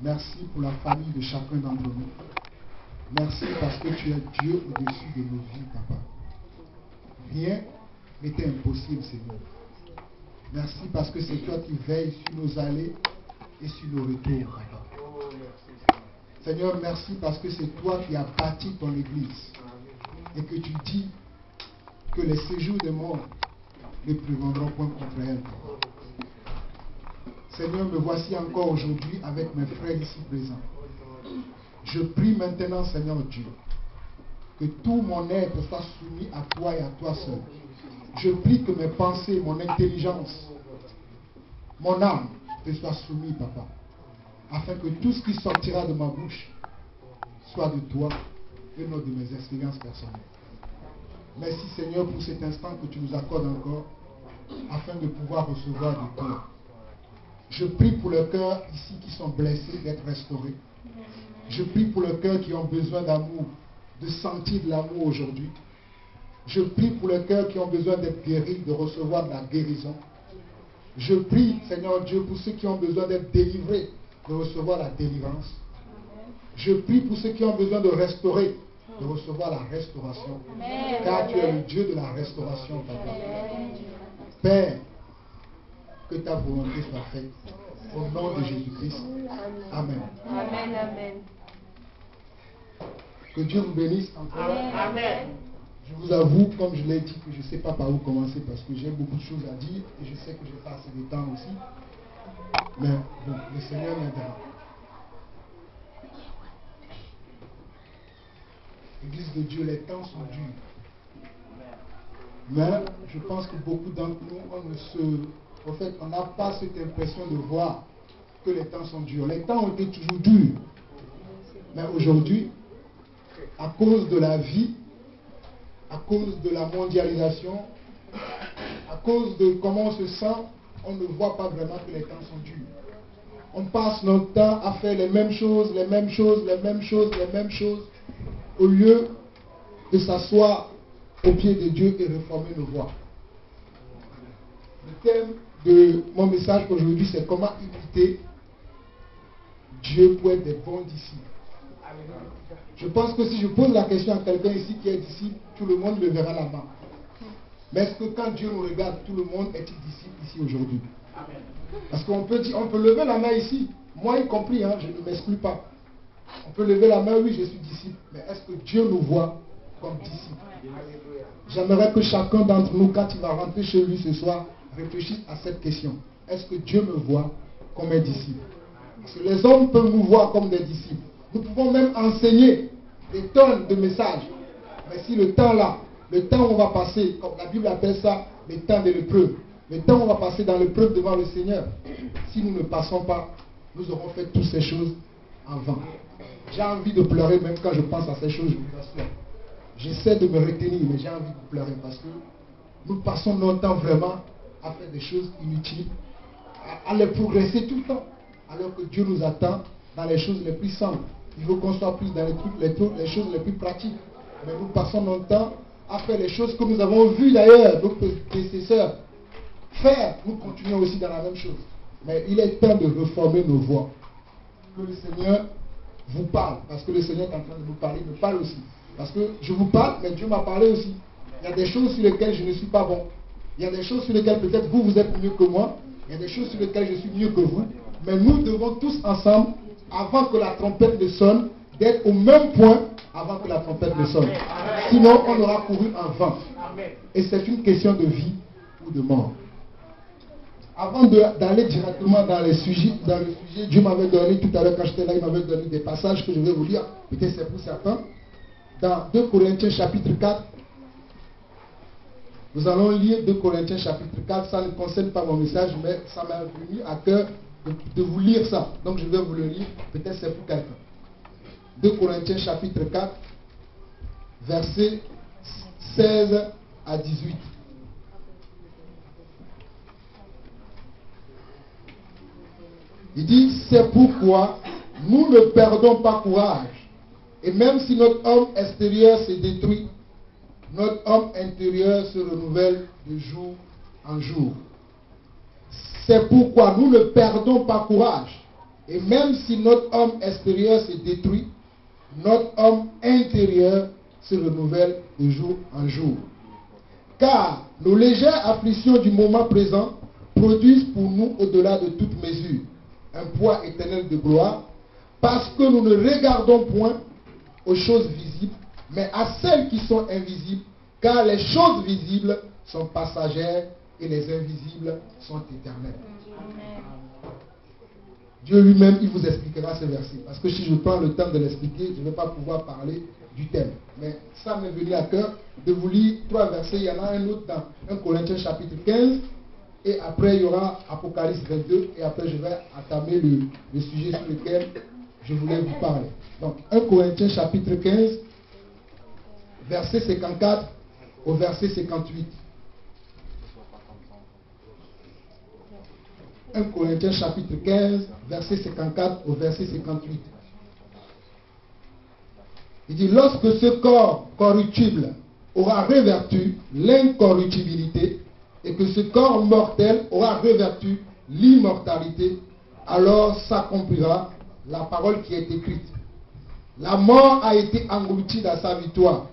Merci pour la famille de chacun d'entre nous. Merci parce que tu es Dieu au-dessus de nos vies, Papa. Rien n'était impossible, Seigneur. Merci parce que c'est toi qui veilles sur nos allées et sur nos retours, Papa. Seigneur, merci parce que c'est toi qui as bâti ton église et que tu dis que les séjours des morts ne prévendront point contre elle. Seigneur, me voici encore aujourd'hui avec mes frères ici présents. Je prie maintenant, Seigneur Dieu, que tout mon être soit soumis à toi et à toi seul. Je prie que mes pensées, mon intelligence, mon âme te soient soumis, Papa, afin que tout ce qui sortira de ma bouche soit de toi et non de mes expériences personnelles. Merci, Seigneur, pour cet instant que tu nous accordes encore, afin de pouvoir recevoir de toi. Je prie pour les cœurs ici qui sont blessés d'être restaurés. Je prie pour les cœurs qui ont besoin d'amour, de sentir de l'amour aujourd'hui. Je prie pour les cœurs qui ont besoin d'être guéris, de recevoir de la guérison. Je prie, Seigneur Dieu, pour ceux qui ont besoin d'être délivrés, de recevoir la délivrance. Je prie pour ceux qui ont besoin de restaurer, de recevoir la restauration. Car tu es le Dieu de la restauration, Papa. Père, que ta volonté soit faite. Au nom de Jésus-Christ. Amen. Amen, amen. Que Dieu vous bénisse encore. Amen. Je vous avoue, comme je l'ai dit, que je ne sais pas par où commencer parce que j'ai beaucoup de choses à dire et je sais que je n'ai pas assez de temps aussi. Mais bon, le Seigneur m'aidera. Église de Dieu, les temps sont durs. Mais je pense que beaucoup d'entre nous, on n'a pas cette impression de voir que les temps sont durs. Les temps ont été toujours durs. Mais aujourd'hui, à cause de la vie, à cause de la mondialisation, à cause de comment on se sent, on ne voit pas vraiment que les temps sont durs. On passe notre temps à faire les mêmes choses, les mêmes choses, les mêmes choses, les mêmes choses, au lieu de s'asseoir au pied de Dieu et réformer nos voies. Le thème de mon message aujourd'hui, c'est comment imiter Dieu pour être des bons disciples. Je pense que si je pose la question à quelqu'un ici qui est disciple, tout le monde levera la main. Mais est-ce que quand Dieu nous regarde, tout le monde est disciple ici aujourd'hui? Parce qu'on peut dire, on peut lever la main ici, moi y compris, je ne m'exclus pas. On peut lever la main, oui, je suis disciple. Mais est-ce que Dieu nous voit comme disciples? J'aimerais que chacun d'entre nous, quand il va rentrer chez lui ce soir, réfléchisse à cette question. Est-ce que Dieu me voit comme un disciple? Parce que les hommes peuvent nous voir comme des disciples. Nous pouvons même enseigner des tonnes de messages. Mais si le temps là, le temps où on va passer, comme la Bible appelle ça, le temps de l'épreuve, le temps où on va passer dans l'épreuve devant le Seigneur, si nous ne passons pas, nous aurons fait toutes ces choses en vain. J'ai envie de pleurer même quand je pense à ces choses, je vous assure. J'essaie de me retenir, mais j'ai envie de pleurer parce que nous passons notre temps vraiment à faire des choses inutiles, à les progresser tout le temps, alors que Dieu nous attend dans les choses les plus simples. Il veut qu'on soit plus dans les choses les plus pratiques. Mais nous passons notre temps à faire les choses que nous avons vues d'ailleurs, nos prédécesseurs faire. Nous continuons aussi dans la même chose. Mais il est temps de reformer nos voies. Que le Seigneur vous parle, parce que le Seigneur est en train de vous parler, il me parle aussi. Parce que je vous parle, mais Dieu m'a parlé aussi. Il y a des choses sur lesquelles je ne suis pas bon. Il y a des choses sur lesquelles peut-être vous êtes mieux que moi. Il y a des choses sur lesquelles je suis mieux que vous. Mais nous devons tous ensemble, avant que la trompette ne sonne, d'être au même point avant que la trompette ne sonne. Sinon, on aura couru en vain. Et c'est une question de vie ou de mort. Avant d'aller directement dans le sujet, Dieu m'avait donné, tout à l'heure quand j'étais là, il m'avait donné des passages que je vais vous lire. Peut-être c'est pour certains. Dans 2 Corinthiens chapitre 4, nous allons lire 2 Corinthiens chapitre 4. Ça ne concerne pas mon message, mais ça m'a venu à cœur de vous lire ça. Donc je vais vous le lire. Peut-être c'est pour quelqu'un. 2 Corinthiens chapitre 4, versets 16 à 18. Il dit, c'est pourquoi nous ne perdons pas courage. Et même si notre homme extérieur se détruit, notre homme intérieur se renouvelle de jour en jour. C'est pourquoi nous ne perdons pas courage. Et même si notre homme extérieur se détruit, notre homme intérieur se renouvelle de jour en jour. Car nos légères afflictions du moment présent produisent pour nous, au-delà de toute mesure, un poids éternel de gloire, parce que nous ne regardons point aux choses visibles, mais à celles qui sont invisibles, car les choses visibles sont passagères et les invisibles sont éternelles. Amen. Dieu lui-même, il vous expliquera ce verset. Parce que si je prends le temps de l'expliquer, je ne vais pas pouvoir parler du thème. Mais ça m'est venu à cœur de vous lire 3 versets. Il y en a un autre dans 1 Corinthiens chapitre 15. Et après, il y aura Apocalypse 22. Et après, je vais entamer le sujet sur lequel je voulais vous parler. Donc, 1 Corinthiens chapitre 15, verset 54 au verset 58. 1 Corinthiens chapitre 15, verset 54 au verset 58. Il dit, lorsque ce corps corruptible aura revêtu l'incorruptibilité et que ce corps mortel aura revêtu l'immortalité, alors s'accomplira la parole qui est écrite. La mort a été engloutie dans sa victoire.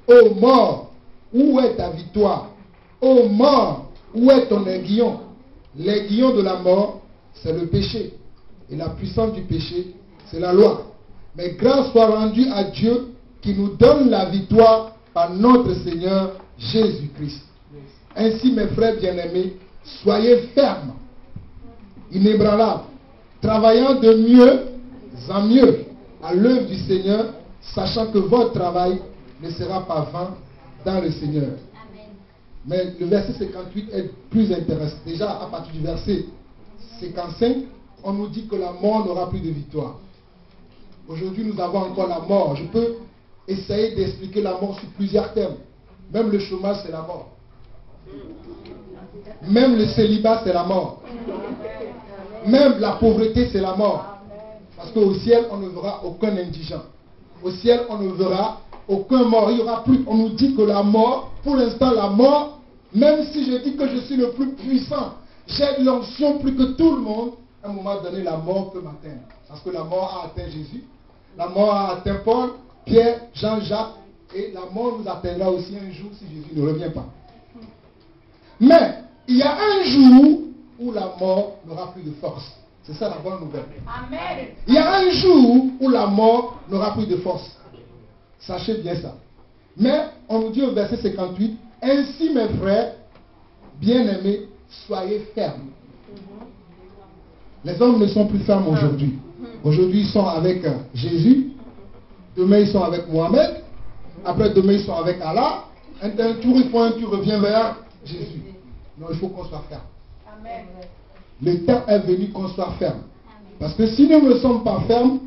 Ô mort, où est ta victoire? Ô mort, où est ton aiguillon? L'aiguillon de la mort, c'est le péché. Et la puissance du péché, c'est la loi. Mais grâce soit rendue à Dieu qui nous donne la victoire par notre Seigneur Jésus-Christ. Ainsi, mes frères bien-aimés, soyez fermes, inébranlables, travaillant de mieux en mieux à l'œuvre du Seigneur, sachant que votre travail ne sera pas vain dans le Seigneur. Mais le verset 58 est plus intéressant. Déjà, à partir du verset 55, on nous dit que la mort n'aura plus de victoire. Aujourd'hui, nous avons encore la mort. Je peux essayer d'expliquer la mort sur plusieurs thèmes. Même le chômage, c'est la mort. Même le célibat, c'est la mort. Même la pauvreté, c'est la mort. Parce qu'au ciel, on ne verra aucun indigent. Au ciel, on ne verra aucun mort. Il y aura plus. On nous dit que la mort, pour l'instant, la mort, même si je dis que je suis le plus puissant, j'ai de l'onction plus que tout le monde, à un moment donné, la mort peut m'atteindre. Parce que la mort a atteint Jésus, la mort a atteint Paul, Pierre, Jean-Jacques, et la mort nous atteindra aussi un jour si Jésus ne revient pas. Mais il y a un jour où la mort n'aura plus de force. C'est ça la bonne nouvelle. Amen. Il y a un jour où la mort n'aura plus de force. Sachez bien ça. Mais on nous dit au verset 58, ainsi mes frères, bien-aimés, soyez fermes. Les hommes ne sont plus fermes aujourd'hui. Aujourd'hui, ils sont avec Jésus. Demain, ils sont avec Mohamed. Après, demain, ils sont avec Allah. Un tour, ils font un tour, revient vers Jésus. Non, il faut qu'on soit ferme. Amen. Le temps est venu qu'on soit ferme. Parce que si nous ne sommes pas fermes,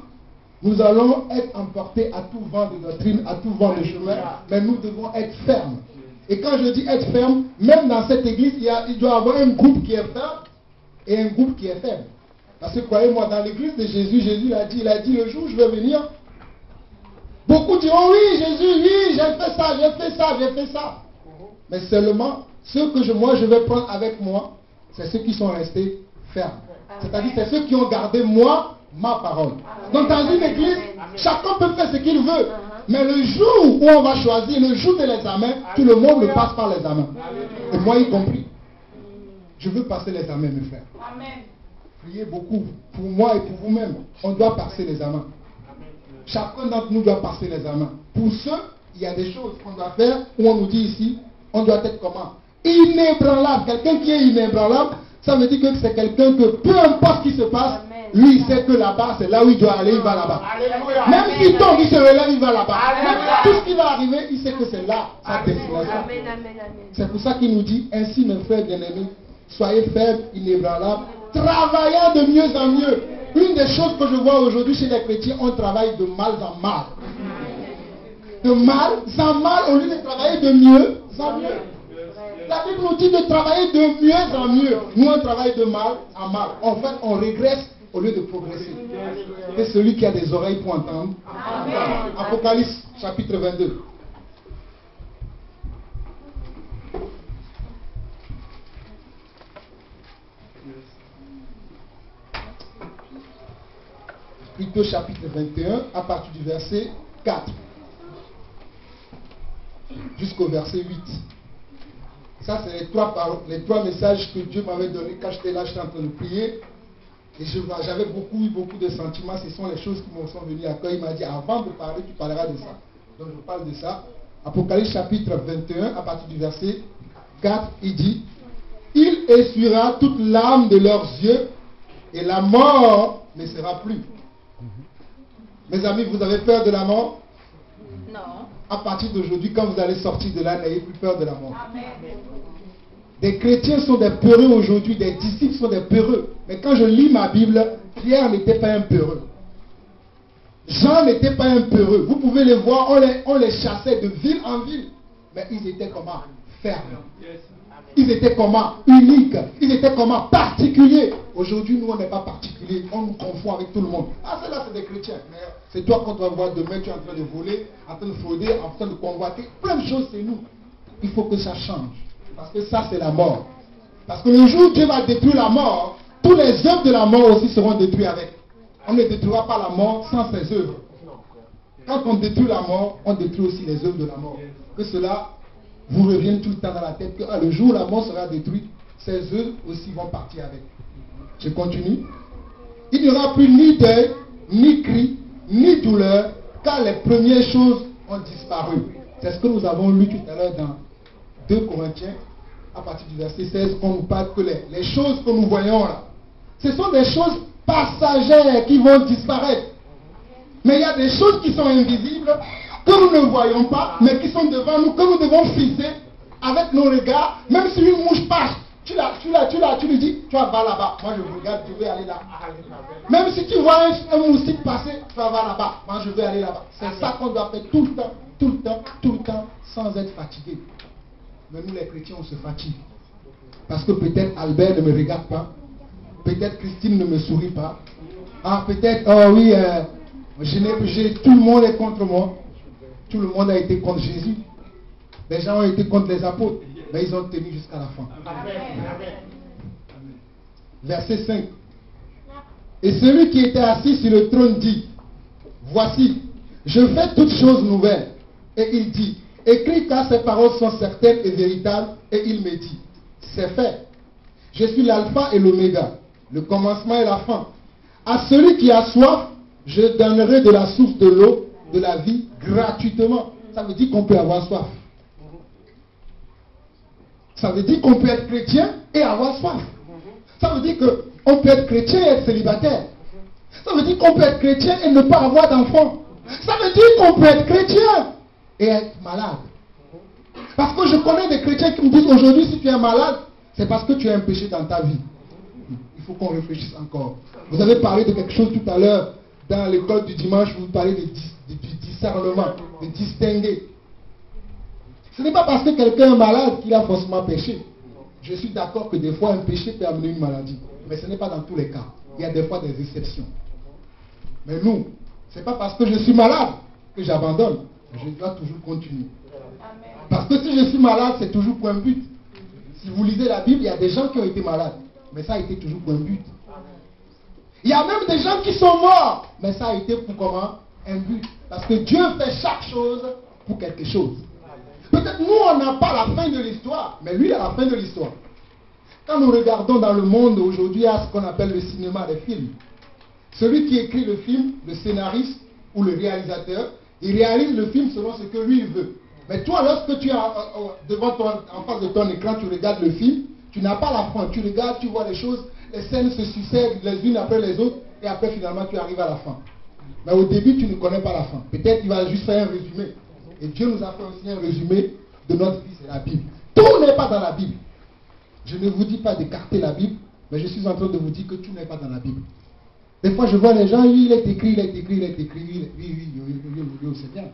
nous allons être emportés à tout vent de doctrine, à tout vent de chemin, mais nous devons être fermes. Et quand je dis être ferme, même dans cette église, il doit y avoir un groupe qui est ferme et un groupe qui est faible. Parce que croyez-moi, dans l'église de Jésus, Jésus il a dit le jour où je vais venir, beaucoup diront oui, Jésus, oui, j'ai fait ça, j'ai fait ça, j'ai fait ça. Mais seulement, ceux que moi je vais prendre avec moi, c'est ceux qui sont restés fermes. C'est-à-dire, c'est ceux qui ont gardé moi, ma parole. Donc dans une église, chacun peut faire ce qu'il veut. Mais le jour où on va choisir, le jour de l'examen, tout le monde ne passe pas l'examen. Et moi y compris. Je veux passer l'examen, mes frères. Priez beaucoup pour moi et pour vous-même. On doit passer l'examen. Chacun d'entre nous doit passer l'examen. Pour ceux, il y a des choses qu'on doit faire, où on nous dit ici, on doit être comment? Inébranlable. Quelqu'un qui est inébranlable, ça veut dire que c'est quelqu'un que peu importe ce qui se passe, lui il sait que là-bas, c'est là où il doit aller, il va là-bas. Même s'il tombe, il se relève, il va là-bas. Tout ce qui va arriver, il sait que c'est là sa destination. C'est pour ça qu'il nous dit, ainsi mes frères bien-aimés, soyez faibles, inébranlables, travaillant de mieux en mieux. Une des choses que je vois aujourd'hui chez les chrétiens, on travaille de mal en mal. De mal en mal, au lieu de travailler de mieux en mieux. La Bible nous dit de travailler de mieux en mieux. Nous, on travaille de mal en mal. En fait, on régresse au lieu de progresser. Et celui qui a des oreilles pour entendre. Amen. Apocalypse, chapitre 22. plutôt chapitre 21, à partir du verset 4 jusqu'au verset 8. Ça, c'est les trois messages que Dieu m'avait donnés quand j'étais là, j'étais en train de prier. Et j'avais beaucoup de sentiments. Ce sont les choses qui m'ont sont venues à cœur. Il m'a dit, avant de parler, tu parleras de ça. Donc je parle de ça. Apocalypse chapitre 21, à partir du verset 4, il dit, il essuiera toute larme de leurs yeux et la mort ne sera plus. Mes amis, vous avez peur de la mort? Non. À partir d'aujourd'hui, quand vous allez sortir de là, n'ayez plus peur de la mort. Amen. Des chrétiens sont des peureux aujourd'hui, des disciples sont des peureux. Mais quand je lis ma Bible, Pierre n'était pas un peureux. Jean n'était pas un peureux. Vous pouvez les voir, on les chassait de ville en ville. Mais ils étaient comment? Fermes. Ils étaient comment? Uniques. Ils étaient comment? Particuliers. Aujourd'hui, nous, on n'est pas particuliers. On nous confond avec tout le monde. Ah, ceux-là, c'est des chrétiens. Mais c'est toi qu'on doit voir demain, tu es en train de voler, en train de frauder, en train de convoiter. Plein de choses, c'est nous. Il faut que ça change. Parce que ça, c'est la mort. Parce que le jour où Dieu va détruire la mort, tous les œuvres de la mort aussi seront détruits avec. On ne détruira pas la mort sans ses œuvres. Quand on détruit la mort, on détruit aussi les œuvres de la mort. Que cela vous revienne tout le temps dans la tête que le jour où la mort sera détruite, ces œuvres aussi vont partir avec. Je continue. Il n'y aura plus ni deuil, ni cri, ni douleur, car les premières choses ont disparu. C'est ce que nous avons lu tout à l'heure dans 2 Corinthiens, à partir du verset 16, qu'on nous parle que les choses que nous voyons là, ce sont des choses passagères qui vont disparaître. Mais il y a des choses qui sont invisibles, que nous ne voyons pas, mais qui sont devant nous, que nous devons fixer avec nos regards. Même si une mouche passe, tu lui dis, tu vas là-bas. Moi je regarde, je vais aller là. Même si tu vois un moustique passer, tu vas là-bas. Moi je vais aller là-bas. C'est ça qu'on doit faire tout le temps, tout le temps, tout le temps, sans être fatigué. Mais nous les chrétiens, on se fatigue. Parce que peut-être Albert ne me regarde pas. Peut-être Christine ne me sourit pas. Ah, peut-être, oh oui, tout le monde est contre moi. Tout le monde a été contre Jésus. Les gens ont été contre les apôtres. Mais ils ont tenu jusqu'à la fin. Amen. Verset 5. Et celui qui était assis sur le trône dit, voici, je fais toutes choses nouvelles. Et il dit, écris car ces paroles sont certaines et véritables. Et il me dit, c'est fait. Je suis l'alpha et l'oméga, le commencement et la fin. À celui qui a soif, je donnerai de la source de l'eau de la vie gratuitement. Ça veut dire qu'on peut avoir soif. Ça veut dire qu'on peut être chrétien et avoir soif. Ça veut dire qu'on peut être chrétien et être célibataire. Ça veut dire qu'on peut être chrétien et ne pas avoir d'enfant. Ça veut dire qu'on peut être chrétien et être malade. Parce que je connais des chrétiens qui me disent aujourd'hui, si tu es malade, c'est parce que tu as un péché dans ta vie. Il faut qu'on réfléchisse encore. Vous avez parlé de quelque chose tout à l'heure dans l'école du dimanche, vous parlez du discernement, de distinguer. Ce n'est pas parce que quelqu'un est malade qu'il a forcément péché. Je suis d'accord que des fois un péché peut amener une maladie. Mais ce n'est pas dans tous les cas. Il y a des fois des exceptions. Mais nous, ce n'est pas parce que je suis malade que j'abandonne. Je dois toujours continuer. Parce que si je suis malade, c'est toujours pour un but. Si vous lisez la Bible, il y a des gens qui ont été malades. Mais ça a été toujours pour un but. Il y a même des gens qui sont morts. Mais ça a été pour comment? Un but. Parce que Dieu fait chaque chose pour quelque chose. Peut-être nous, on n'a pas la fin de l'histoire. Mais lui, il a la fin de l'histoire. Quand nous regardons dans le monde aujourd'hui à ce qu'on appelle le cinéma, les films, celui qui écrit le film, le scénariste ou le réalisateur, il réalise le film selon ce que lui veut. Mais toi, lorsque tu es en face de ton écran, tu regardes le film, tu n'as pas la fin. Tu regardes, tu vois les choses, les scènes se succèdent les unes après les autres, et après finalement tu arrives à la fin. Mais au début, tu ne connais pas la fin. Peut-être qu'il va juste faire un résumé. Et Dieu nous a fait aussi un résumé de notre vie, c'est la Bible. Tout n'est pas dans la Bible. Je ne vous dis pas d'écarter la Bible, mais je suis en train de vous dire que tout n'est pas dans la Bible. Des fois, je vois les gens, oui, il est écrit, oui, c'est bien.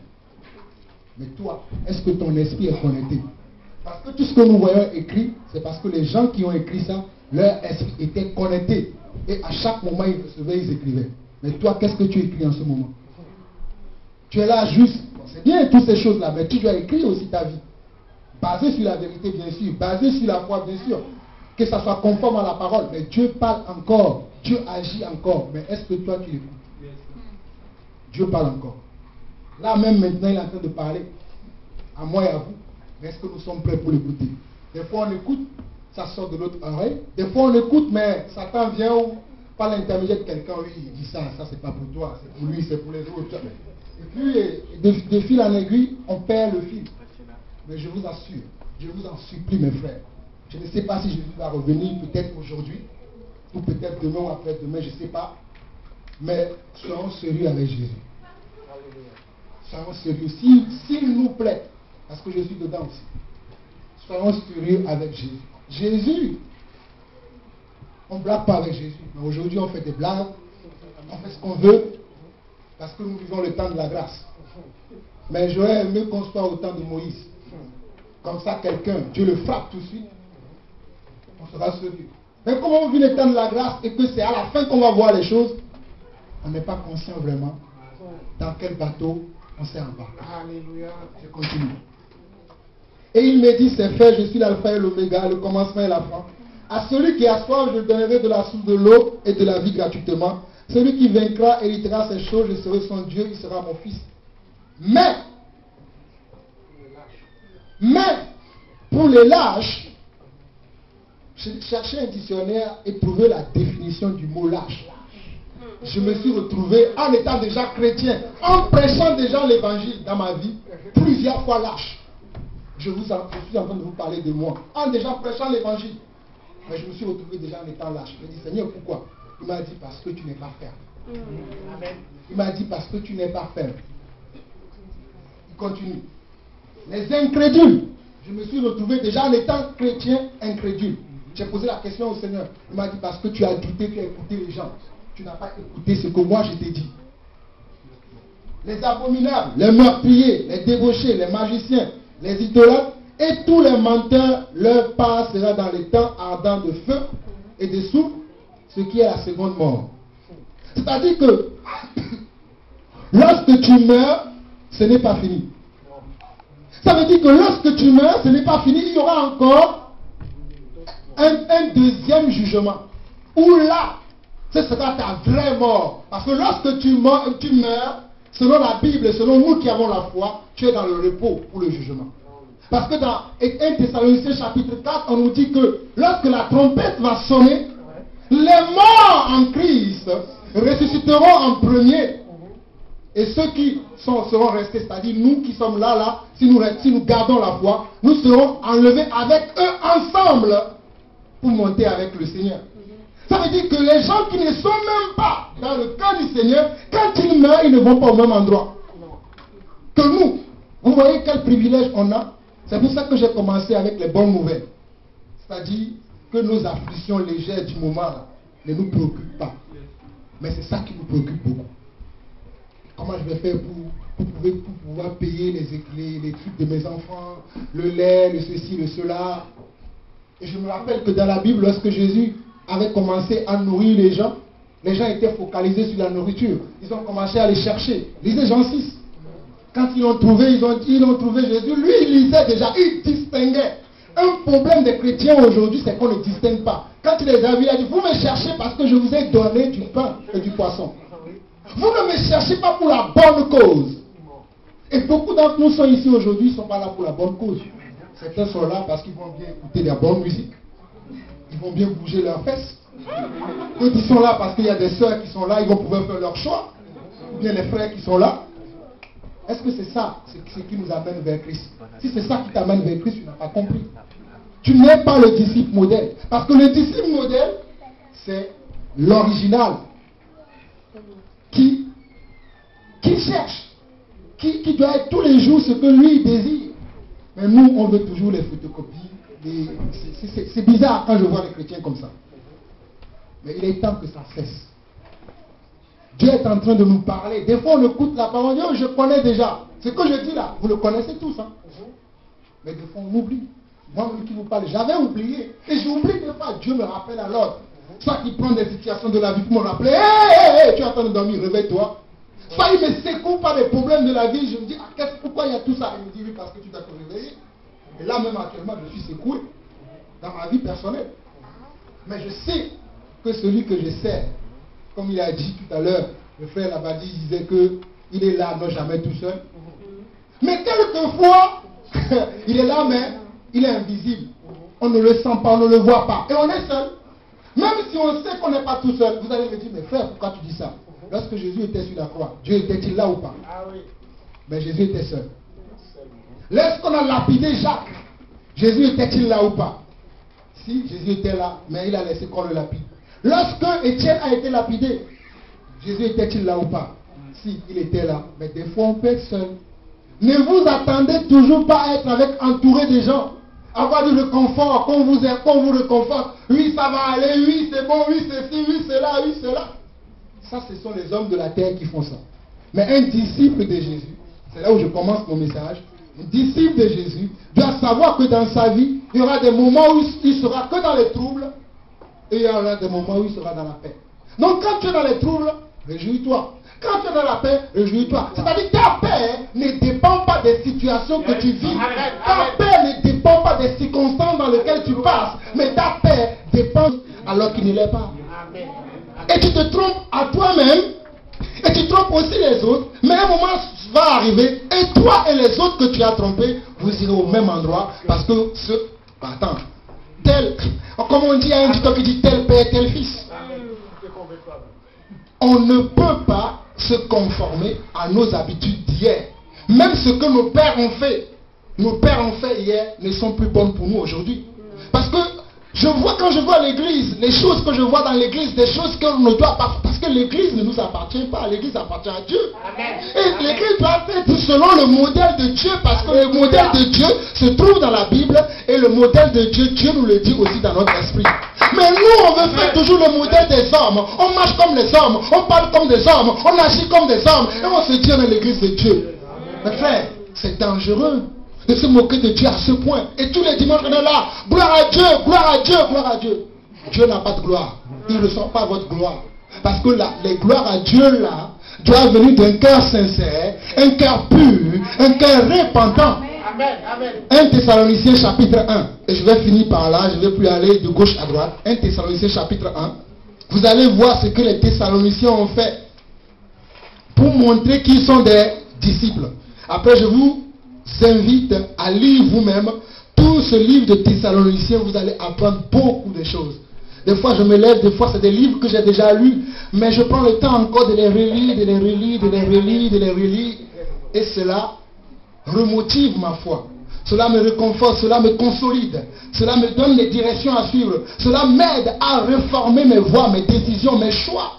Mais toi, est-ce que ton esprit est connecté? Parce que tout ce que nous voyons écrit, c'est parce que les gens qui ont écrit ça, leur esprit était connecté. Et à chaque moment, ils recevaient, ils écrivaient. Mais toi, qu'est-ce que tu écris en ce moment? Tu es là juste, bon, c'est bien toutes ces choses-là, mais tu dois écrire aussi ta vie. Basé sur la vérité, bien sûr. Basé sur la foi, bien sûr. Que ça soit conforme à la parole. Mais Dieu parle encore. Dieu agit encore. Mais est-ce que toi, tu l'écoutes? Dieu parle encore. Là même maintenant, il est en train de parler à moi et à vous. Mais est-ce que nous sommes prêts pour l'écouter? Des fois on écoute, ça sort de l'autre oreille. Des fois on écoute, mais Satan vient par l'intermédiaire de quelqu'un, oui, il dit ça c'est pas pour toi, c'est pour lui, c'est pour les autres. Et puis, de fil en aiguille, on perd le fil. Mais je vous assure, je vous en supplie, mes frères. Je ne sais pas si Jésus va revenir, peut-être aujourd'hui, ou peut-être demain ou après-demain, je ne sais pas. Mais soyons sérieux avec Jésus. Soyons sérieux. S'il nous plaît, parce que je suis dedans aussi. Soyons sérieux avec Jésus. Jésus, on ne blague pas avec Jésus. Mais aujourd'hui, on fait des blagues. On fait ce qu'on veut. Parce que nous vivons le temps de la grâce. Mais j'aurais aimé qu'on soit au temps de Moïse. Comme ça, quelqu'un, Dieu le frappe tout de suite. On sera sérieux. Mais comme on vit le temps de la grâce et que c'est à la fin qu'on va voir les choses, on n'est pas conscient vraiment dans quel bateau on s'est embarqué. Alléluia. Je continue. Et il me dit, c'est fait, je suis l'alpha et l'oméga, le commencement et la fin. À celui qui a soif, je donnerai de la source de l'eau et de la vie gratuitement. Celui qui vaincra héritera ces choses, je serai son Dieu, il sera mon fils. Mais, pour les lâches, j'ai cherché un dictionnaire et trouvé la définition du mot lâche. Je me suis retrouvé en étant déjà chrétien, en prêchant déjà l'évangile dans ma vie, plusieurs fois lâche. Je suis en train de vous parler de moi, en déjà prêchant l'évangile. Mais je me suis retrouvé déjà en étant lâche. Je me dis, Seigneur, pourquoi? Il m'a dit, parce que tu n'es pas ferme. Amen. Il m'a dit, parce que tu n'es pas ferme. Il continue. Les incrédules. Je me suis retrouvé déjà en étant chrétien incrédule. J'ai posé la question au Seigneur. Il m'a dit, parce que tu as douté, tu as écouté les gens. Tu n'as pas écouté ce que moi je t'ai dit. Les abominables, les meurtriers, les débauchés, les magiciens, les idolâtres et tous les menteurs, leur part sera dans les temps ardents de feu et de souffle, ce qui est la seconde mort. C'est-à-dire que lorsque tu meurs, ce n'est pas fini. Ça veut dire que lorsque tu meurs, ce n'est pas fini, il y aura encore un deuxième jugement. Où là, ce sera ta vraie mort. Parce que lorsque tu meurs, selon la Bible, selon nous qui avons la foi, tu es dans le repos pour le jugement. Parce que dans 1 Thessaloniciens chapitre 4, on nous dit que lorsque la trompette va sonner, les morts en Christ ressusciteront en premier. Et ceux qui seront restés, c'est-à-dire nous qui sommes là, si nous gardons la foi, nous serons enlevés avec eux ensemble pour monter avec le Seigneur. Ça veut dire que les gens qui ne sont même pas dans le cœur du Seigneur, quand ils meurent, ils ne vont pas au même endroit que nous. Vous voyez quel privilège on a? C'est pour ça que j'ai commencé avec les bonnes nouvelles. C'est-à-dire que nos afflictions légères du moment là, ne nous préoccupent pas. Mais c'est ça qui nous préoccupe beaucoup. Comment je vais faire pour pouvoir payer les trucs de mes enfants, le lait, le ceci, le cela. Et je me rappelle que dans la Bible, lorsque Jésus avait commencé à nourrir les gens étaient focalisés sur la nourriture. Ils ont commencé à les chercher. Lisez Jean 6. Quand ils l'ont trouvé, ils ont trouvé Jésus. Lui, il lisait déjà, il distinguait. Un problème des chrétiens aujourd'hui, c'est qu'on ne distingue pas. Quand il les a vus, il a dit, vous me cherchez parce que je vous ai donné du pain et du poisson. Vous ne me cherchez pas pour la bonne cause. Et beaucoup d'entre nous sont ici aujourd'hui, ils ne sont pas là pour la bonne cause. Certains sont là parce qu'ils vont bien écouter de la bonne musique. Ils vont bien bouger leurs fesses. D'autres, ils sont là parce qu'il y a des sœurs qui sont là, ils vont pouvoir faire leur choix. Ou bien les frères qui sont là. Est-ce que c'est ça, ce qui nous amène vers Christ? Si c'est ça qui t'amène vers Christ, tu n'as pas compris. Tu n'es pas le disciple modèle. Parce que le disciple modèle, c'est l'original. Qui cherche. Qui doit être tous les jours ce que lui désire. Mais nous, on veut toujours les photocopies. C'est bizarre quand je vois les chrétiens comme ça. Mais il est temps que ça cesse. Dieu est en train de nous parler. Des fois, on écoute la parole. Oh, je connais déjà. Ce que je dis là, vous le connaissez tous. Hein? Mais des fois, on oublie. Moi-même qui vous parle, j'avais oublié. Et j'oublie des fois. Dieu me rappelle à l'ordre. Soit il prend des situations de la vie pour me rappeler. Hé, tu es en train de dormir, réveille-toi. Soit il me secoue par les problèmes de la vie. Je me dis, pourquoi il y a tout ça? Il me dit, oui, parce que tu t'as réveillé. Et là, même actuellement, je suis secoué dans ma vie personnelle. Mais je sais que celui que je sers, comme il a dit tout à l'heure, le frère Labadi disait qu'il il est là, non jamais tout seul. Mais quelquefois, il est là, mais il est invisible. On ne le sent pas, on ne le voit pas. Et on est seul. Même si on sait qu'on n'est pas tout seul, vous allez me dire, mais frère, pourquoi tu dis ça? Lorsque Jésus était sur la croix, Dieu était-il là ou pas? Mais Jésus était seul. Lorsqu'on a lapidé Jacques, Jésus était-il là ou pas? Si, Jésus était là, mais il a laissé qu'on le lapide. Lorsque Étienne a été lapidé, Jésus était-il là ou pas? Si, il était là. Mais des fois, on peut être seul. Ne vous attendez toujours pas à être entouré des gens. Avoir du réconfort, qu'on vous réconforte. Oui, ça va aller, oui, c'est bon, oui, c'est ci, oui, c'est là, oui, c'est là. Ça, ce sont les hommes de la terre qui font ça. Mais un disciple de Jésus, c'est là où je commence mon message, un disciple de Jésus doit savoir que dans sa vie, il y aura des moments où il sera que dans les troubles, et il y aura des moments où il sera dans la paix. Donc quand tu es dans les troubles, réjouis-toi. Quand tu es dans la paix, réjouis-toi. C'est-à-dire que ta paix ne dépend pas des situations que tu vis. Ta paix ne dépend pas des circonstances dans lesquelles tu passes. Mais ta paix dépend alors qu'il ne l'est pas. Et tu te trompes à toi-même. Et tu trompes aussi les autres. Mais un moment va arriver. Et toi et les autres que tu as trompés, vous irez au même endroit. Parce que attends. Comme on dit, il y a un dicton qui dit tel père, tel fils. On ne peut pas se conformer à nos habitudes d'hier. Même ce que nos pères ont fait hier ne sont plus bonnes pour nous aujourd'hui. Parce que quand je vois l'église, les choses que je vois dans l'église, des choses que ne doit pas, parce que l'église ne nous appartient pas, l'église appartient à Dieu. Amen. Et l'église doit être selon le modèle de Dieu, parce que le modèle de Dieu se trouve dans la Bible, et le modèle de Dieu, Dieu nous le dit aussi dans notre esprit. Mais nous, on veut faire toujours le modèle des hommes. On marche comme les hommes, on parle comme des hommes, on agit comme des hommes, et on se dit dans l'église de Dieu. Mais frère, c'est dangereux de se moquer de Dieu à ce point. Et tous les dimanches, on est là. Gloire à Dieu, gloire à Dieu, gloire à Dieu. Dieu n'a pas de gloire. Il ne ressent pas votre gloire. Parce que les gloires à Dieu là doivent venir d'un cœur sincère, un cœur pur, un cœur repentant. Amen, amen. 1 Thessaloniciens chapitre 1. Et je vais finir par là, je ne vais plus aller de gauche à droite. 1 Thessaloniciens chapitre 1. Vous allez voir ce que les Thessaloniciens ont fait pour montrer qu'ils sont des disciples. Après, je vous invite à lire vous-même tout ce livre de Thessaloniciens. Vous allez apprendre beaucoup de choses. Des fois je me lève, des fois c'est des livres que j'ai déjà lus, mais je prends le temps encore de les relire, de les relire, de les relire, de les relire, et cela remotive ma foi. Cela me réconforte, cela me consolide, cela me donne les directions à suivre, cela m'aide à réformer mes voies, mes décisions, mes choix.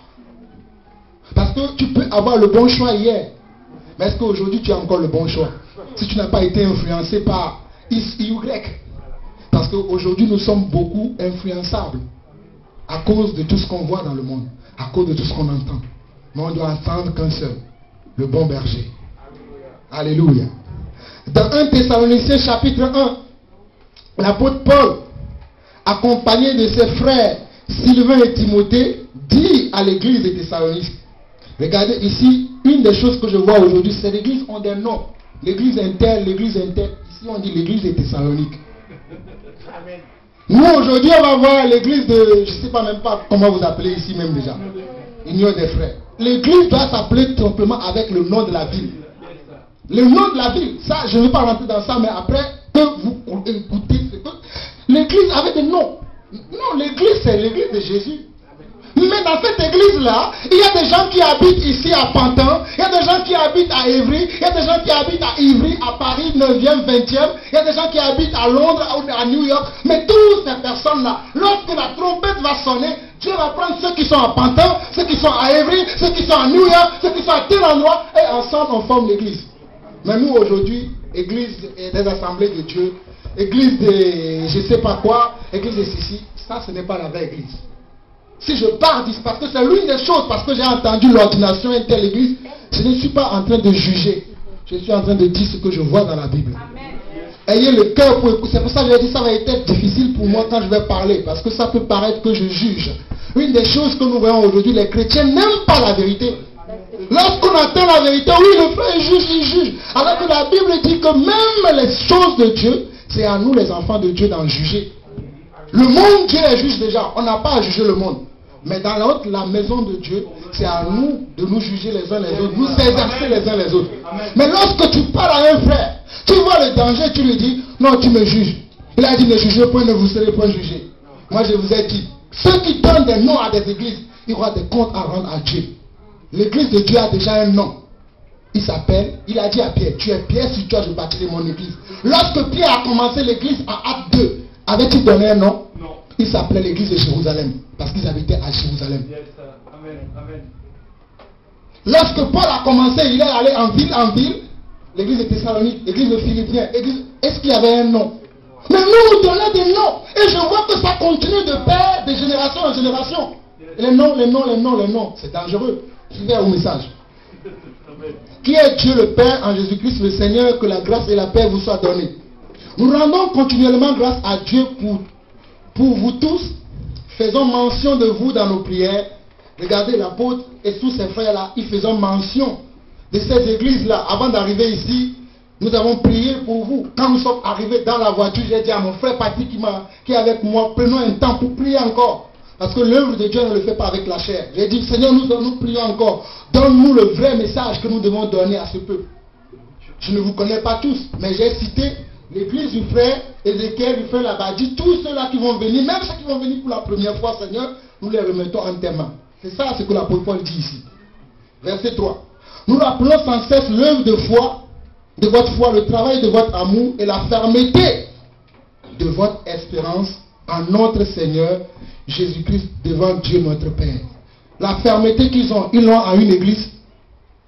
Parce que tu peux avoir le bon choix hier, mais est-ce qu'aujourd'hui tu as encore le bon choix? Si tu n'as pas été influencé par X, Y. Parce qu'aujourd'hui nous sommes beaucoup influençables à cause de tout ce qu'on voit dans le monde, à cause de tout ce qu'on entend. Mais on doit entendre qu'un seul, le bon berger. Alléluia. Dans 1 Thessaloniciens chapitre 1, l'apôtre Paul, accompagné de ses frères Sylvain et Timothée, dit à l'église de Thessalonique, regardez ici, une des choses que je vois aujourd'hui, c'est que l'église ont des noms. L'église interne, l'église interne. Ici on dit l'église de Thessalonique. Amen. Nous aujourd'hui on va voir l'église de, je ne sais pas même pas comment vous appelez ici même déjà, Union des frères. L'église doit s'appeler tout simplement avec le nom de la ville. Le nom de la ville, ça je ne vais pas rentrer dans ça, mais après que vous écoutez, l'église avait des noms. Non, l'église c'est l'église de Jésus. Mais dans cette église-là, il y a des gens qui habitent ici à Pantin, il y a des gens qui habitent à Évry, il y a des gens qui habitent à Ivry, à Paris, 9e, 20e, il y a des gens qui habitent à Londres, à New York. Mais toutes ces personnes-là, lorsque la trompette va sonner, Dieu va prendre ceux qui sont à Pantin, ceux qui sont à Évry, ceux qui sont à New York, ceux qui sont à tel endroit, et ensemble on forme l'église. Mais nous aujourd'hui, église des assemblées de Dieu, église de je ne sais pas quoi, église de ceci, ça ce n'est pas la vraie église. Si je pars d'ici, parce que c'est l'une des choses, parce que j'ai entendu l'ordination et telle église, je ne suis pas en train de juger. Je suis en train de dire ce que je vois dans la Bible. Amen. Ayez le cœur pour écouter. C'est pour ça que j'ai dit ça va être difficile pour moi quand je vais parler, parce que ça peut paraître que je juge. Une des choses que nous voyons aujourd'hui, les chrétiens n'aiment pas la vérité. Lorsqu'on entend la vérité, oui, le frère juge, il juge. Alors que la Bible dit que même les choses de Dieu, c'est à nous les enfants de Dieu d'en juger. Le monde, Dieu les juge déjà. On n'a pas à juger le monde. Mais dans la maison de Dieu, c'est à nous de nous juger les uns les autres, nous exercer les uns les autres. Mais lorsque tu parles à un frère, tu vois le danger, tu lui dis, non, tu me juges. Il a dit, ne jugez point, ne vous serez point jugés. Moi, je vous ai dit, ceux qui donnent des noms à des églises, ils auront des comptes à rendre à Dieu. L'église de Dieu a déjà un nom. Il s'appelle, il a dit à Pierre, tu es Pierre, sur toi je bâtirai mon église. Lorsque Pierre a commencé l'église en Acte 2, avait-il donné un nom? Non. Il s'appelait l'église de Jérusalem, parce qu'ils habitaient à Jérusalem. Yes, amen, amen. Lorsque Paul a commencé, il est allé en ville, l'église de Thessalonique, l'église de Philippiens, est-ce qu'il y avait un nom? Mais nous donnons des noms, et je vois que ça continue de père de génération en génération. Les noms, c'est dangereux. Suivez au message. Qui est Dieu le Père en Jésus-Christ le Seigneur, que la grâce et la paix vous soient données. Nous rendons continuellement grâce à Dieu pour vous tous. Faisons mention de vous dans nos prières. Regardez l'apôtre et tous ses frères-là, ils faisaient mention de ces églises-là. Avant d'arriver ici, nous avons prié pour vous. Quand nous sommes arrivés dans la voiture, j'ai dit à mon frère Patrick qui est avec moi, prenons un temps pour prier encore. Parce que l'œuvre de Dieu ne le fait pas avec la chair. J'ai dit, Seigneur, nous prions encore. Donne-nous le vrai message que nous devons donner à ce peuple. Je ne vous connais pas tous, mais j'ai cité l'église du frère Ézéchiel, du frère Labadie, tous ceux-là qui vont venir, même ceux qui vont venir pour la première fois, Seigneur, nous les remettons en tes mains. C'est ça ce que l'apôtre Paul dit ici. Verset 3. Nous rappelons sans cesse l'œuvre de foi, de votre foi, le travail de votre amour et la fermeté de votre espérance en notre Seigneur Jésus-Christ devant Dieu notre Père. La fermeté qu'ils ont, ils l'ont en une église.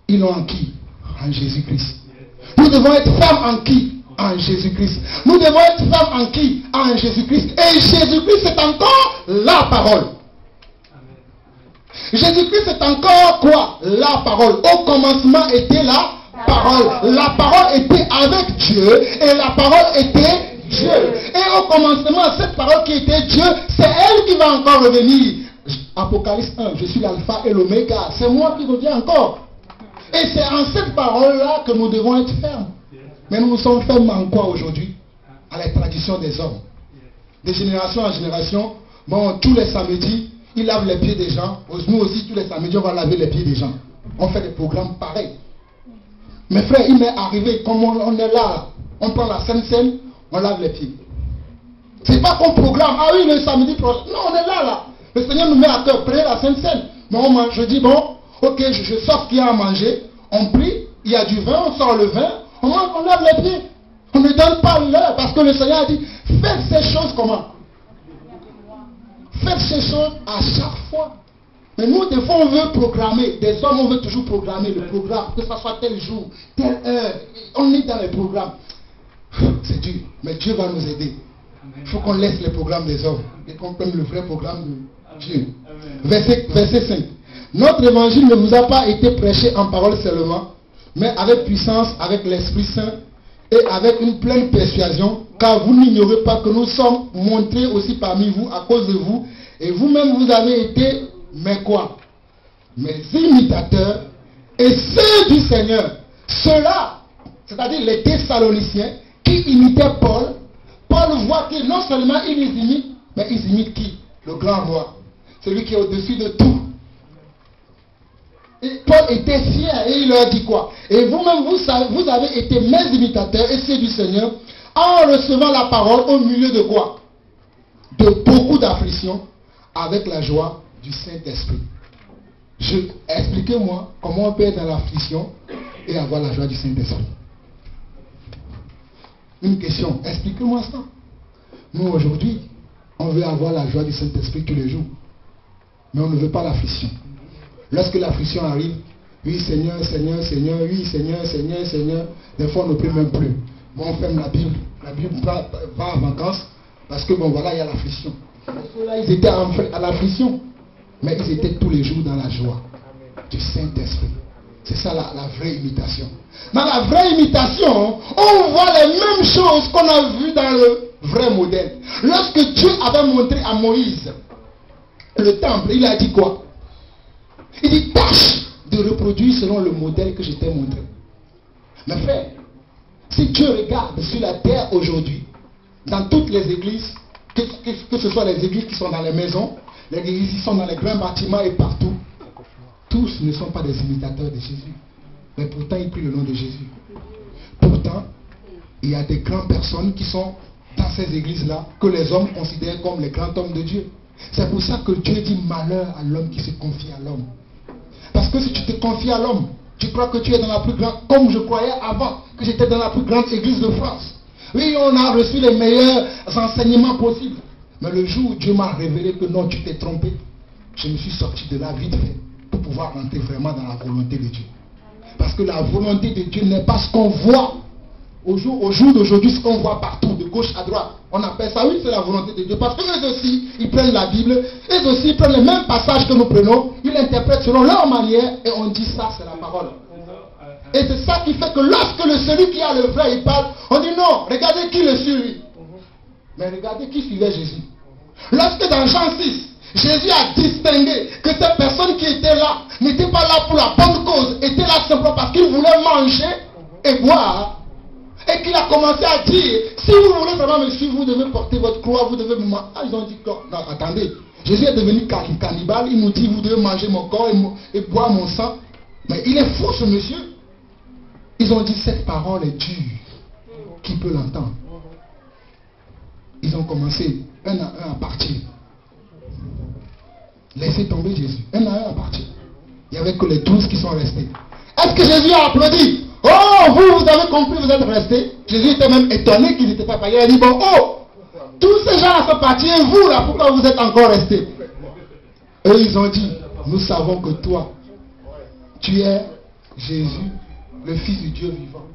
Ils l'ont en qui? En Jésus-Christ. Nous devons être fermes en qui? En Jésus-Christ. Nous devons être fermes en qui? En Jésus-Christ. Et Jésus-Christ c'est encore la parole. Jésus-Christ c'est encore quoi? La parole. Au commencement était la parole. La parole était avec Dieu et la parole était Dieu. Et au commencement, cette parole qui était Dieu, c'est elle qui va encore revenir. Apocalypse 1, je suis l'alpha et l'oméga. C'est moi qui reviens encore. Et c'est en cette parole-là que nous devons être fermes. Mais nous sommes fermes en quoi aujourd'hui? À la tradition des hommes. De génération en génération, bon, tous les samedis, ils lavent les pieds des gens. Nous aussi, tous les samedis, on va laver les pieds des gens. On fait des programmes pareils. Mes frères, il m'est arrivé, comme on est là, on prend la Sainte Seine, on lave les pieds. C'est pas qu'on programme. Ah oui, le samedi prochain. Non, on est là. Le Seigneur nous met à cœur. Prenez la Sainte Seine. Mais on mange. Je dis, bon, ok, je sors ce qu'il y a à manger. On prie. Il y a du vin. On sort le vin. On lave les pieds. On ne donne pas l'heure. Parce que le Seigneur a dit, faites ces choses comment? Faites ces choses à chaque fois. Mais nous, des fois, on veut programmer. Des hommes, on veut toujours programmer le programme. Que ce soit tel jour, telle heure. On est dans les programmes. C'est dur, mais Dieu va nous aider. Il faut qu'on laisse les programmes des hommes et qu'on prenne le vrai programme de Dieu. Verset 5. Notre évangile ne vous a pas été prêché en parole seulement, mais avec puissance, avec l'Esprit Saint et avec une pleine persuasion, car vous n'ignorez pas que nous sommes montrés aussi parmi vous à cause de vous, et vous-même vous avez été, mais quoi? Mes imitateurs et ceux du Seigneur. Ceux-là, c'est-à-dire les Thessaloniciens, qui imitaient Paul. Paul voit que non seulement ils les imitent, mais ils imitent qui? Le grand roi. Celui qui est au-dessus de tout. Et Paul était fier et il leur dit quoi? Et vous-même, vous avez été mes imitateurs et ceux du Seigneur en recevant la parole au milieu de quoi? De beaucoup d'afflictions avec la joie du Saint-Esprit. Expliquez-moi comment on peut être dans l'affliction et avoir la joie du Saint-Esprit. Une question, expliquez-moi ça. Nous aujourd'hui, on veut avoir la joie du Saint-Esprit tous les jours. Mais on ne veut pas l'affliction. Lorsque l'affliction arrive, oui Seigneur, Seigneur, Seigneur, oui Seigneur, Seigneur, Seigneur, des fois on ne prie même plus. Bon, on ferme la Bible va en vacances, parce que bon voilà, il y a l'affliction. Ceux-là, ils étaient à l'affliction, mais ils étaient tous les jours dans la joie du Saint-Esprit. C'est ça la vraie imitation. Dans la vraie imitation, on voit les mêmes choses qu'on a vues dans le vrai modèle. Lorsque Dieu avait montré à Moïse le temple, il a dit quoi? Il dit, tâche de reproduire selon le modèle que je t'ai montré. Mes frères, si Dieu regarde sur la terre aujourd'hui, dans toutes les églises, que ce soit les églises qui sont dans les maisons, les guérisons sont dans les grands bâtiments et partout. Tous ne sont pas des imitateurs de Jésus. Mais pourtant, ils prient le nom de Jésus. Pourtant, il y a des grandes personnes qui sont dans ces églises-là, que les hommes considèrent comme les grands hommes de Dieu. C'est pour ça que Dieu dit malheur à l'homme qui se confie à l'homme. Parce que si tu te confies à l'homme, tu crois que tu es dans la plus grande, comme je croyais avant, que j'étais dans la plus grande église de France. Oui, on a reçu les meilleurs enseignements possibles. Mais le jour où Dieu m'a révélé que non, tu t'es trompé, je me suis sorti de là vite fait pour pouvoir rentrer vraiment dans la volonté de Dieu. Parce que la volonté de Dieu n'est pas ce qu'on voit. Au jour d'aujourd'hui, ce qu'on voit partout, de gauche à droite, on appelle ça, oui, c'est la volonté de Dieu. Parce qu'eux aussi, ils prennent la Bible, eux aussi, ils prennent les mêmes passages que nous prenons, ils l'interprètent selon leur manière, et on dit ça, c'est la parole. Et c'est ça qui fait que lorsque celui qui a le vrai, il parle, on dit non, regardez qui le suit, lui. Mais regardez qui suivait Jésus. Lorsque dans Jean 6, Jésus a distingué que ces personnes qui étaient là, n'étaient pas là pour la bonne cause, étaient là simplement parce qu'ils voulaient manger et boire. Et qu'il a commencé à dire, si vous voulez vraiment me suivre, vous devez porter votre croix, vous devez me manger. Ah, ils ont dit, non, attendez, Jésus est devenu cannibale, il nous dit, vous devez manger mon corps et boire mon sang. Mais il est fou ce monsieur. Ils ont dit, cette parole est dure. Qui peut l'entendre? Ils ont commencé un à un à partir. Laissez tomber Jésus. Un à un à partir. Il n'y avait que les 12 qui sont restés. Est-ce que Jésus a applaudi? Oh, vous avez compris, vous êtes restés. Jésus était même étonné qu'ils n'étaient pas payés. Il a dit, bon, oh, tous ces gens-là sont partis, et vous là, pourquoi vous êtes encore restés? Eux, ils ont dit, nous savons que toi, tu es Jésus, le Fils du Dieu vivant.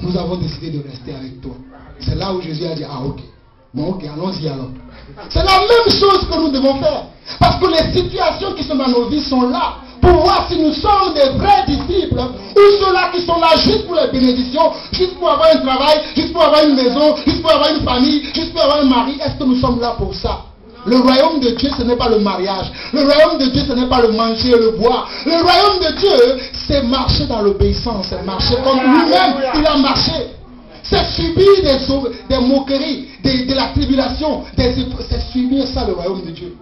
Nous avons décidé de rester avec toi. C'est là où Jésus a dit, ah ok, bon ok, allons-y alors. C'est la même chose que nous devons faire. Parce que les situations qui sont dans nos vies sont là pour voir si nous sommes des vrais disciples ou ceux-là qui sont là juste pour les bénédictions, juste pour avoir un travail, juste pour avoir une maison, juste pour avoir une famille, juste pour avoir un mari. Est-ce que nous sommes là pour ça? Le royaume de Dieu, ce n'est pas le mariage. Le royaume de Dieu, ce n'est pas le manger et le boire. Le royaume de Dieu, c'est marcher dans l'obéissance. C'est marcher comme lui-même, il a marché. C'est subir des moqueries, de la tribulation. C'est subir ça, le royaume de Dieu.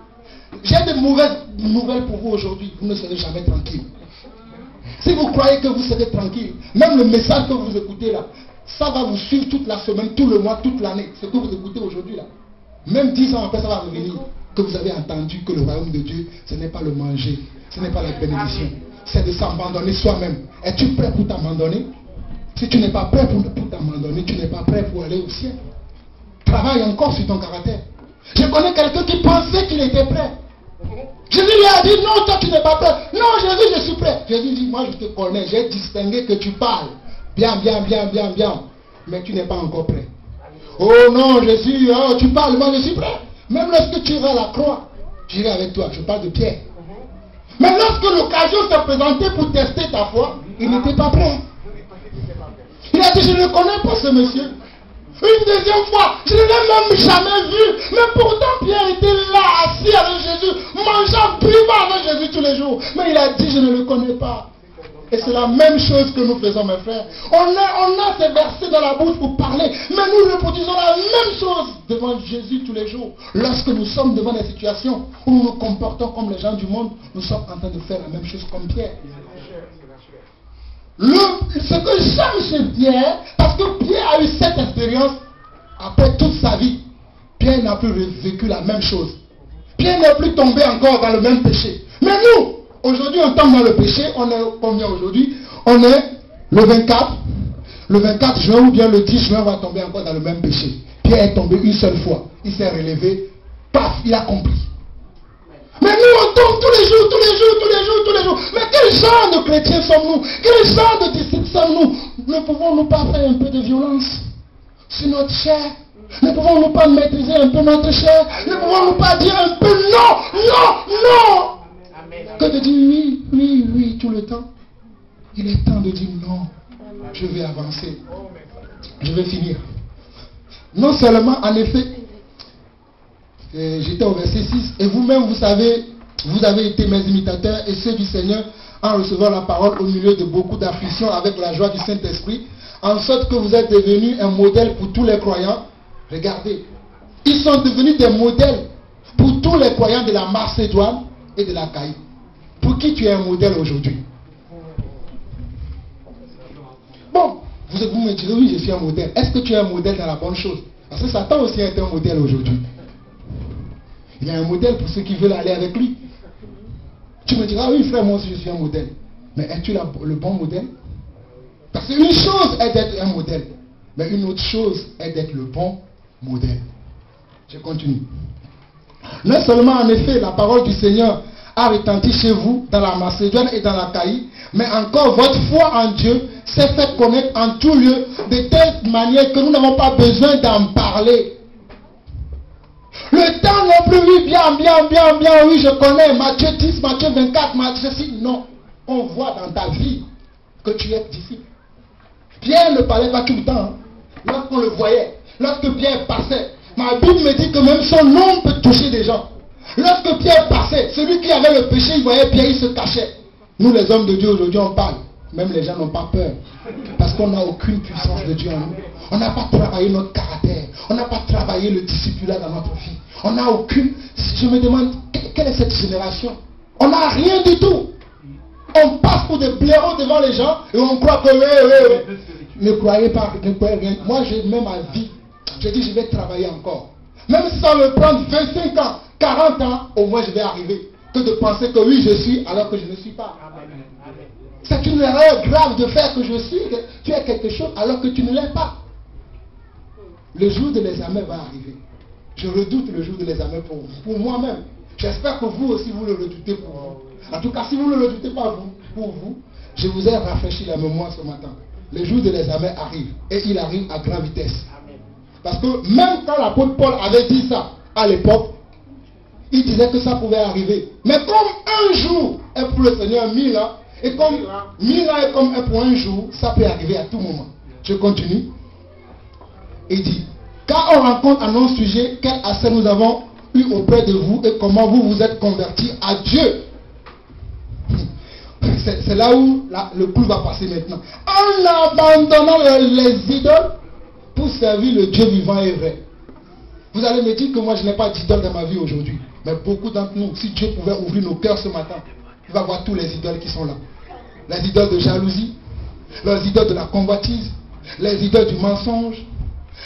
J'ai de mauvaises nouvelles pour vous aujourd'hui. Vous ne serez jamais tranquille. Si vous croyez que vous serez tranquille, même le message que vous écoutez là, ça va vous suivre toute la semaine, tout le mois, toute l'année. Ce que vous écoutez aujourd'hui là. Même 10 ans après, ça va revenir. Que vous avez entendu que le royaume de Dieu, ce n'est pas le manger, ce n'est pas la bénédiction. C'est de s'abandonner soi-même. Es-tu prêt pour t'abandonner? Si tu n'es pas prêt pour t'abandonner, tu n'es pas prêt pour aller au ciel. Travaille encore sur ton caractère. Je connais quelqu'un qui pensait qu'il était prêt. Jésus lui a dit, non, toi tu n'es pas prêt. Non, Jésus, je suis prêt. Jésus dit, moi je te connais, j'ai distingué que tu parles. Bien. Mais tu n'es pas encore prêt. Oh non, Jésus, oh, tu parles, moi je suis prêt. Même lorsque tu iras à la croix, j'irai avec toi. Je parle de Pierre. Mais lorsque l'occasion s'est présentée pour tester ta foi, il n'était pas prêt. Il a dit, je ne connais pas ce monsieur. Une deuxième fois, je ne l'ai même jamais vu. Mais pourtant, Pierre était là, assis avec Jésus, mangeant, buvant avec Jésus tous les jours. Mais il a dit, je ne le connais pas. Et c'est la même chose que nous faisons, mes frères. On a ces versets dans la bouche pour parler, mais nous reproduisons la même chose devant Jésus tous les jours. Lorsque nous sommes devant des situations où nous nous comportons comme les gens du monde, nous sommes en train de faire la même chose comme Pierre. Ce que j'aime chez Pierre, parce que Pierre a eu cette expérience après toute sa vie, Pierre n'a plus vécu la même chose. Pierre n'est plus tombé encore dans le même péché. Mais nous, aujourd'hui, on tombe dans le péché. On est combien aujourd'hui? On est le 24 juin ou bien le 10 juin, on va tomber encore dans le même péché. Pierre est tombé une seule fois. Il s'est relevé. Paf, il a compris. Mais nous, on tombe tous les jours. Mais quel genre de chrétiens sommes-nous? Quel genre de disciples sommes-nous? Ne pouvons-nous pas faire un peu de violence sur notre chair? Ne pouvons-nous pas maîtriser un peu notre chair? Ne pouvons-nous pas dire un peu non? Que de dire oui tout le temps. Il est temps de dire non. Je vais avancer. Je vais finir. Non seulement, en effet, j'étais au verset 6, et vous-même, vous savez, vous avez été mes imitateurs et ceux du Seigneur en recevant la parole au milieu de beaucoup d'afflictions avec la joie du Saint-Esprit, en sorte que vous êtes devenus un modèle pour tous les croyants. Regardez, ils sont devenus des modèles. tous les croyants de la Macédoine et de la Caïe. Pour qui tu es un modèle aujourd'hui? Bon, vous me direz, oui, je suis un modèle. Est-ce que tu es un modèle dans la bonne chose? Parce que Satan aussi est un modèle aujourd'hui. Il y a un modèle pour ceux qui veulent aller avec lui. Tu me diras, oui frère, moi aussi je suis un modèle. Mais es-tu le bon modèle? Parce qu'une chose est d'être un modèle, mais une autre chose est d'être le bon modèle. Je continue. Non seulement en effet la parole du Seigneur a retenti chez vous dans la Macédoine et dans la Caïe, mais encore votre foi en Dieu s'est fait connaître en tout lieu de telle manière que nous n'avons pas besoin d'en parler. Le temps non plus, oui, bien, oui, je connais, Matthieu 10, Matthieu 24, Matthieu 6, non. On voit dans ta vie que tu es disciple. Pierre ne parlait pas tout le temps. Hein. Lorsqu'on le voyait, lorsque Pierre passait, ma Bible me dit que même son nom peut toucher des gens. Lorsque Pierre passait, celui qui avait le péché, il voyait Pierre, il se cachait. Nous les hommes de Dieu aujourd'hui, on parle. Même les gens n'ont pas peur. Parce qu'on n'a aucune puissance de Dieu en nous. On n'a pas travaillé notre caractère. On n'a pas travaillé le discipulat dans notre vie. On n'a aucune... Je me demande, quelle est cette génération? On n'a rien du tout. On passe pour des blaireaux devant les gens et on croit que... Ne croyez pas, ne croyez rien. Moi, j'ai même ma vie. Je dis, je vais travailler encore. Même si ça me prend 25 ans, 40 ans, au moins je vais arriver. Que de penser que oui, je suis alors que je ne suis pas. C'est une erreur grave de faire que je suis, que tu es quelque chose alors que tu ne l'es pas. Le jour de l'examen va arriver. Je redoute le jour de l'examen pour moi-même. J'espère que vous aussi vous le redoutez pour vous. En tout cas, si vous ne le redoutez pas pour vous, je vous ai rafraîchi la mémoire ce matin. Le jour de l'examen arrive et il arrive à grande vitesse. Parce que même quand l'apôtre Paul avait dit ça à l'époque, il disait que ça pouvait arriver. Mais comme un jour est pour le Seigneur 1000 ans, et comme 1000 ans est comme pour un jour, ça peut arriver à tout moment. Je continue. Il dit, car on rencontre un autre sujet, quel accès nous avons eu auprès de vous et comment vous vous êtes convertis à Dieu. C'est là où le coup va passer maintenant. En abandonnant les idoles pour servir le Dieu vivant et vrai. Vous allez me dire que moi je n'ai pas d'idole dans ma vie aujourd'hui. Mais beaucoup d'entre nous, si Dieu pouvait ouvrir nos cœurs ce matin, il va voir tous les idoles qui sont là. Les idoles de jalousie, les idoles de la convoitise, les idoles du mensonge,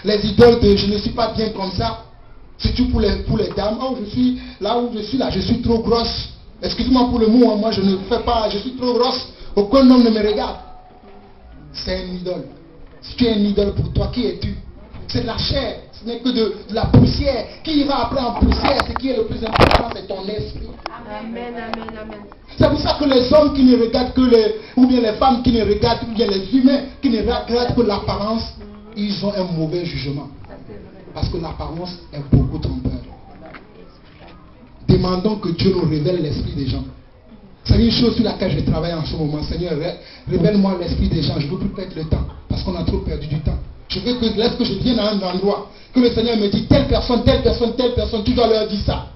les idoles de je ne suis pas bien comme ça. Surtout pour les dames. Oh, je suis là où je suis là, je suis trop grosse. Excuse-moi pour le mot, hein, moi je ne fais pas, je suis trop grosse. Aucun homme ne me regarde. C'est une idole. Si tu es une idole pour toi, qui es-tu? C'est de la chair, ce n'est que de la poussière. Qui ira après en poussière? Ce qui est le plus important, c'est ton esprit. Amen, amen, amen. C'est pour ça que les hommes qui ne regardent que ou bien les femmes qui ne regardent, ou bien les humains qui ne regardent que l'apparence, ils ont un mauvais jugement. Parce que l'apparence est beaucoup trompeur. Demandons que Dieu nous révèle l'esprit des gens. C'est une chose sur laquelle je travaille en ce moment. Seigneur, révèle-moi l'esprit des gens. Je ne veux plus perdre le temps. Parce qu'on a trop perdu du temps. Je veux que lorsque je vienne à un endroit, que le Seigneur me dit telle personne, tu dois leur dire ça.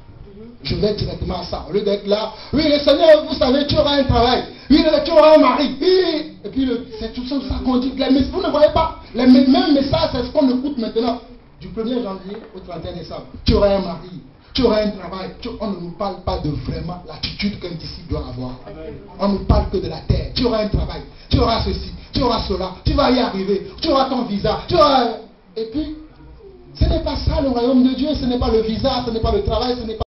Je vais directement à ça. Au lieu d'être là, oui, le Seigneur, vous savez, tu auras un travail. Oui, tu auras un mari. Oui. Et puis, c'est tout ça qu'on dit. Vous ne voyez pas. Les mêmes messages, c'est ce qu'on écoute maintenant. Du 1er janvier au 31 décembre. Tu auras un mari. Tu auras un travail. On ne nous parle pas de vraiment l'attitude qu'un disciple doit avoir. On ne nous parle que de la terre. Tu auras un travail. Tu auras ceci. Tu auras cela. Tu vas y arriver. Tu auras ton visa. Tu auras... Et puis, ce n'est pas ça le royaume de Dieu. Ce n'est pas le visa. Ce n'est pas le travail. Ce n'est pas